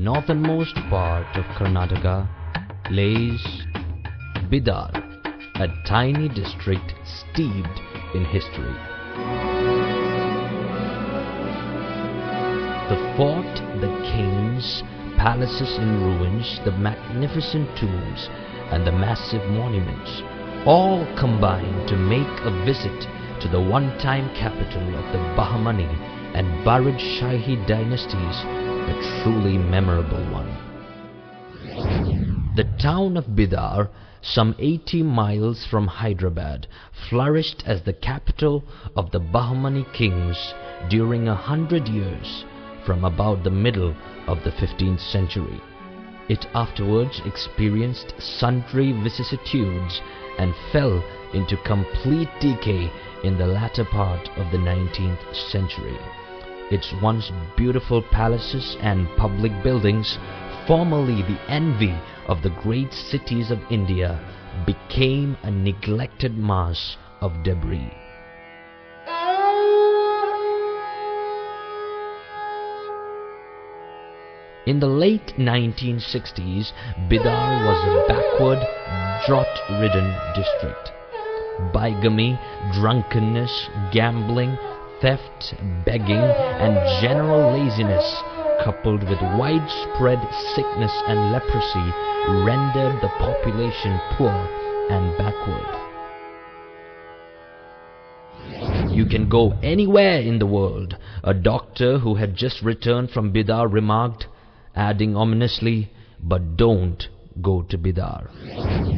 northernmost part of Karnataka lays Bidar, a tiny district steeped in history. The fort, the kings, palaces in ruins, the magnificent tombs and the massive monuments all combine to make a visit to the one-time capital of the Bahmani and Barid Shahi dynasties a truly memorable one. The town of Bidar, some 80 miles from Hyderabad, flourished as the capital of the Bahmani kings during 100 years, from about the middle of the 15th century. It afterwards experienced sundry vicissitudes and fell into complete decay in the latter part of the 19th century. Its once beautiful palaces and public buildings, formerly the envy of the great cities of India, became a neglected mass of debris. In the late 1960s, Bidar was a backward, drought-ridden district. Bigamy, drunkenness, gambling, theft, begging and general laziness, coupled with widespread sickness and leprosy, rendered the population poor and backward. "You can go anywhere in the world," a doctor who had just returned from Bidar remarked, adding ominously, "but don't go to Bidar."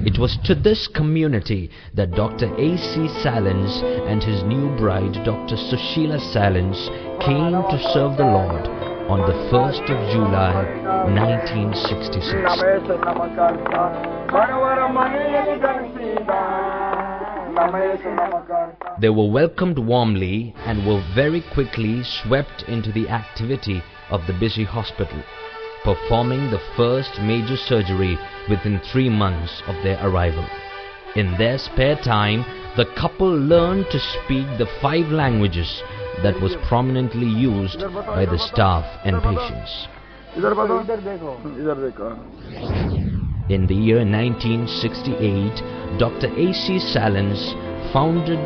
It was to this community that Dr. A.C. Salins and his new bride, Dr. Sushila Salins, came to serve the Lord on the 1st of July, 1966. They were welcomed warmly and were very quickly swept into the activity of the busy hospital, performing the first major surgery within 3 months of their arrival. In their spare time, the couple learned to speak the 5 languages that was prominently used by the staff and patients. In the year 1968, Dr. A.C. Salins founded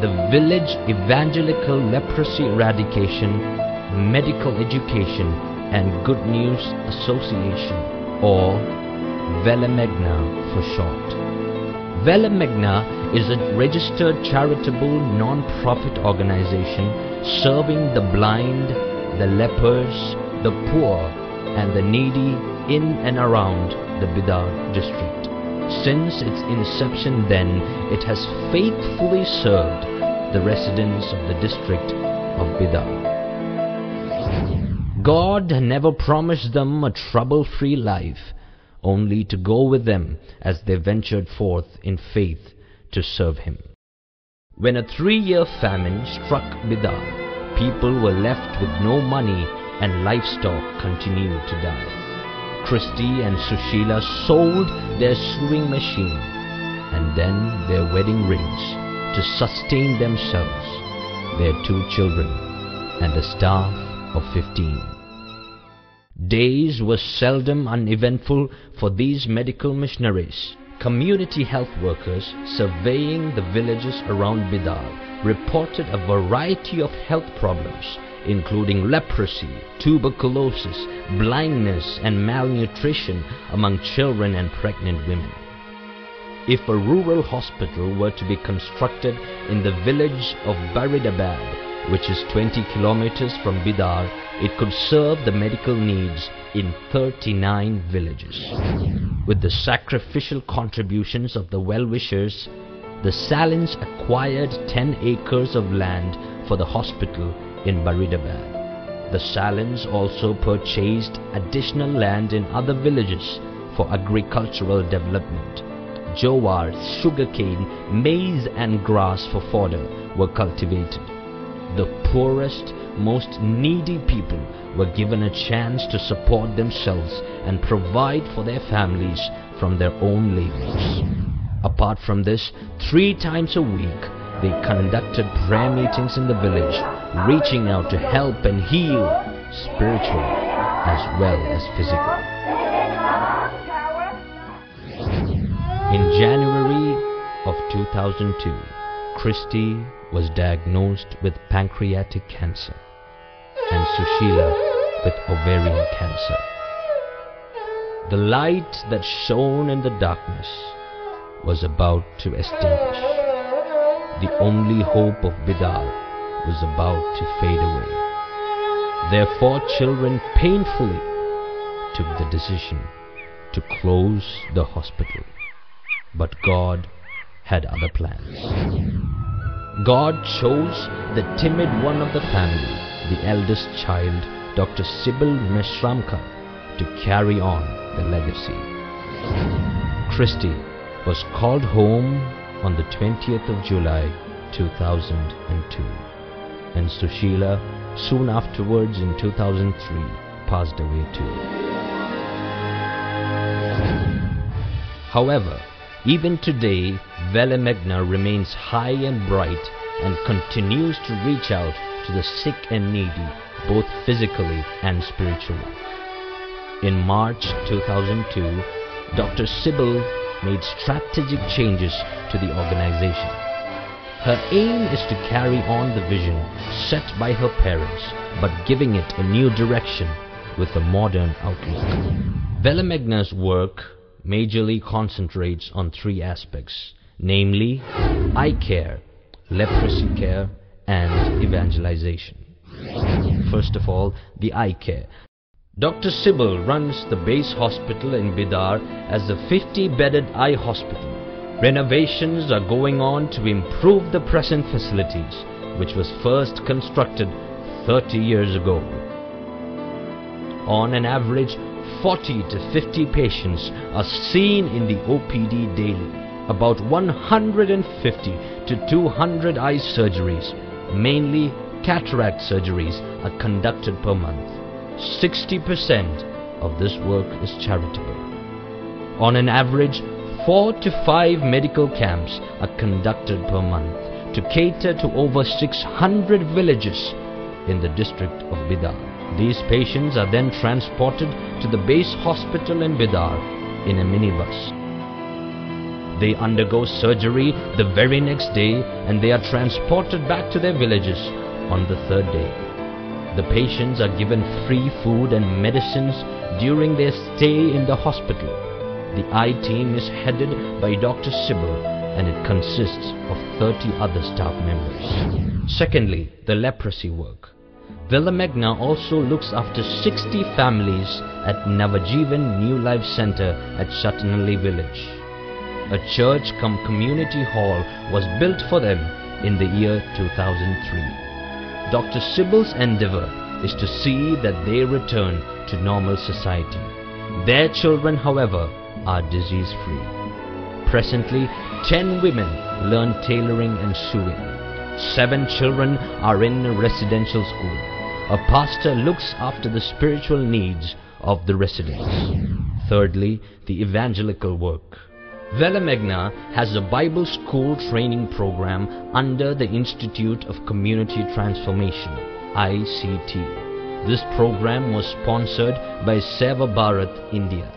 the Village Evangelical Leprosy Eradication, Medical Education and Good News Association, or Velemegna for short. Velemegna is a registered charitable non-profit organization serving the blind, the lepers, the poor and the needy in and around the Bidar district. Since its inception then, it has faithfully served the residents of the district of Bidar. God never promised them a trouble-free life, only to go with them as they ventured forth in faith to serve Him. When a 3-year famine struck Bidar, people were left with no money and livestock continued to die. Christy and Sushila sold their sewing machine and then their wedding rings to sustain themselves, their 2 children and a staff of 15. Days were seldom uneventful for these medical missionaries. Community health workers surveying the villages around Bidar reported a variety of health problems, including leprosy, tuberculosis, blindness and malnutrition among children and pregnant women. If a rural hospital were to be constructed in the village of Baridabad, which is 20 kilometers from Bidar, it could serve the medical needs in 39 villages. With the sacrificial contributions of the well-wishers, the Salins acquired 10 acres of land for the hospital in Baridabad. The Salins also purchased additional land in other villages for agricultural development. Jowar, sugarcane, maize and grass for fodder were cultivated. The poorest, most needy people were given a chance to support themselves and provide for their families from their own labors. Apart from this, 3 times a week, they conducted prayer meetings in the village, reaching out to help and heal spiritual as well as physical. In January of 2002, Christy was diagnosed with pancreatic cancer and Sushila with ovarian cancer. The light that shone in the darkness was about to extinguish. The only hope of Bidar was about to fade away. Their 4 children painfully took the decision to close the hospital. But God had other plans. God chose the timid one of the family, the eldest child, Dr. Sibyl Meshramka, to carry on the legacy. Christy was called home on the 20th of July 2002, and Sushila soon afterwards in 2003 passed away too. However, even today, Velemegna remains high and bright and continues to reach out to the sick and needy, both physically and spiritually. In March 2002, Dr. Sibyl made strategic changes to the organization. Her aim is to carry on the vision set by her parents, but giving it a new direction with a modern outlook. Velemegna's work majorly concentrates on 3 aspects, namely eye care, leprosy care, and evangelization. First of all, the eye care. Dr. Sibyl runs the base hospital in Bidar as a 50-bedded eye hospital. Renovations are going on to improve the present facilities, which was first constructed 30 years ago. On an average, 40 to 50 patients are seen in the OPD daily. About 150 to 200 eye surgeries, mainly cataract surgeries, are conducted per month. 60% of this work is charitable. On an average, 4 to 5 medical camps are conducted per month to cater to over 600 villages in the district of Bidar. These patients are then transported to the base hospital in Bidar in a minibus. They undergo surgery the very next day and they are transported back to their villages on the 3rd day. The patients are given free food and medicines during their stay in the hospital. The eye team is headed by Dr. Sibyl and it consists of 30 other staff members. Secondly, the leprosy work. Velemegna also looks after 60 families at Navajivan New Life Center at Shatanali village. A church cum community hall was built for them in the year 2003. Dr. Sibyl's endeavor is to see that they return to normal society. Their children, however, are disease-free. Presently, 10 women learn tailoring and sewing. 7 children are in a residential school. A pastor looks after the spiritual needs of the residents. Thirdly, the evangelical work. Velemegna has a Bible school training program under the Institute of Community Transformation, ICT. This program was sponsored by Seva Bharat, India.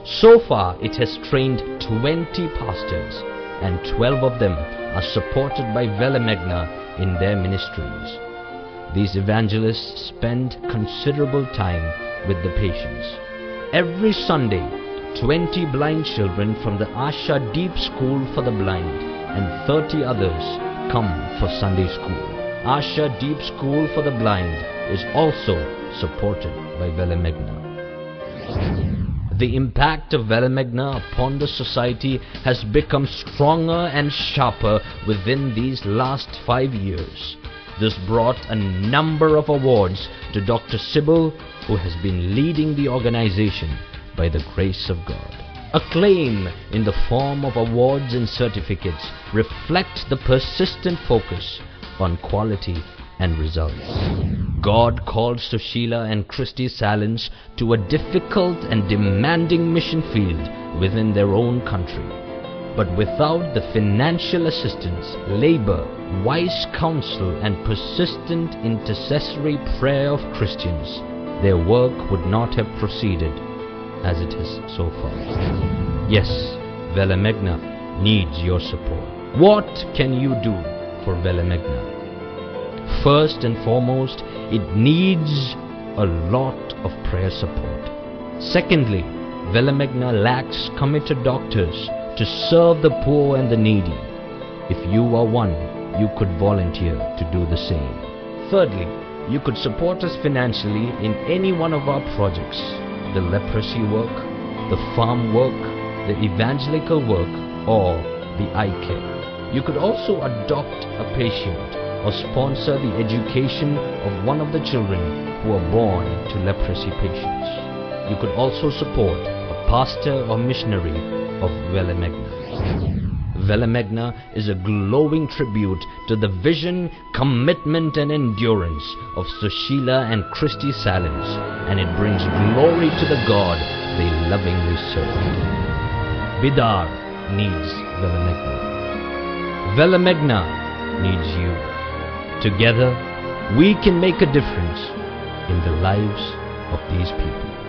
So far, it has trained 20 pastors and 12 of them are supported by Velemegna in their ministries. These evangelists spend considerable time with the patients. Every Sunday, 20 blind children from the Asha Deep School for the Blind and 30 others come for Sunday school. Asha Deep School for the Blind is also supported by Velemegna. The impact of Velemegna upon the society has become stronger and sharper within these last 5 years. This brought a number of awards to Dr. Sibyl, who has been leading the organization by the grace of God. Acclaim in the form of awards and certificates reflect the persistent focus on quality and results. God called Sushila and Christy Salins to a difficult and demanding mission field within their own country. But without the financial assistance, labor, wise counsel and persistent intercessory prayer of Christians, their work would not have proceeded as it has so far. Yes, Velemegna needs your support. What can you do for Velemegna? First and foremost, it needs a lot of prayer support. Secondly, Velemegna lacks committed doctors to serve the poor and the needy. If you are one, you could volunteer to do the same. Thirdly, you could support us financially in any one of our projects: the leprosy work, the farm work, the evangelical work, or the eye care. You could also adopt a patient or sponsor the education of one of the children who are born to leprosy patients. You could also support a pastor or missionary of Velemegna. Velemegna is a glowing tribute to the vision, commitment and endurance of Sushila and Christy Salins, and it brings glory to the God they lovingly serve. Bidar needs Velemegna. Velemegna needs you. Together, we can make a difference in the lives of these people.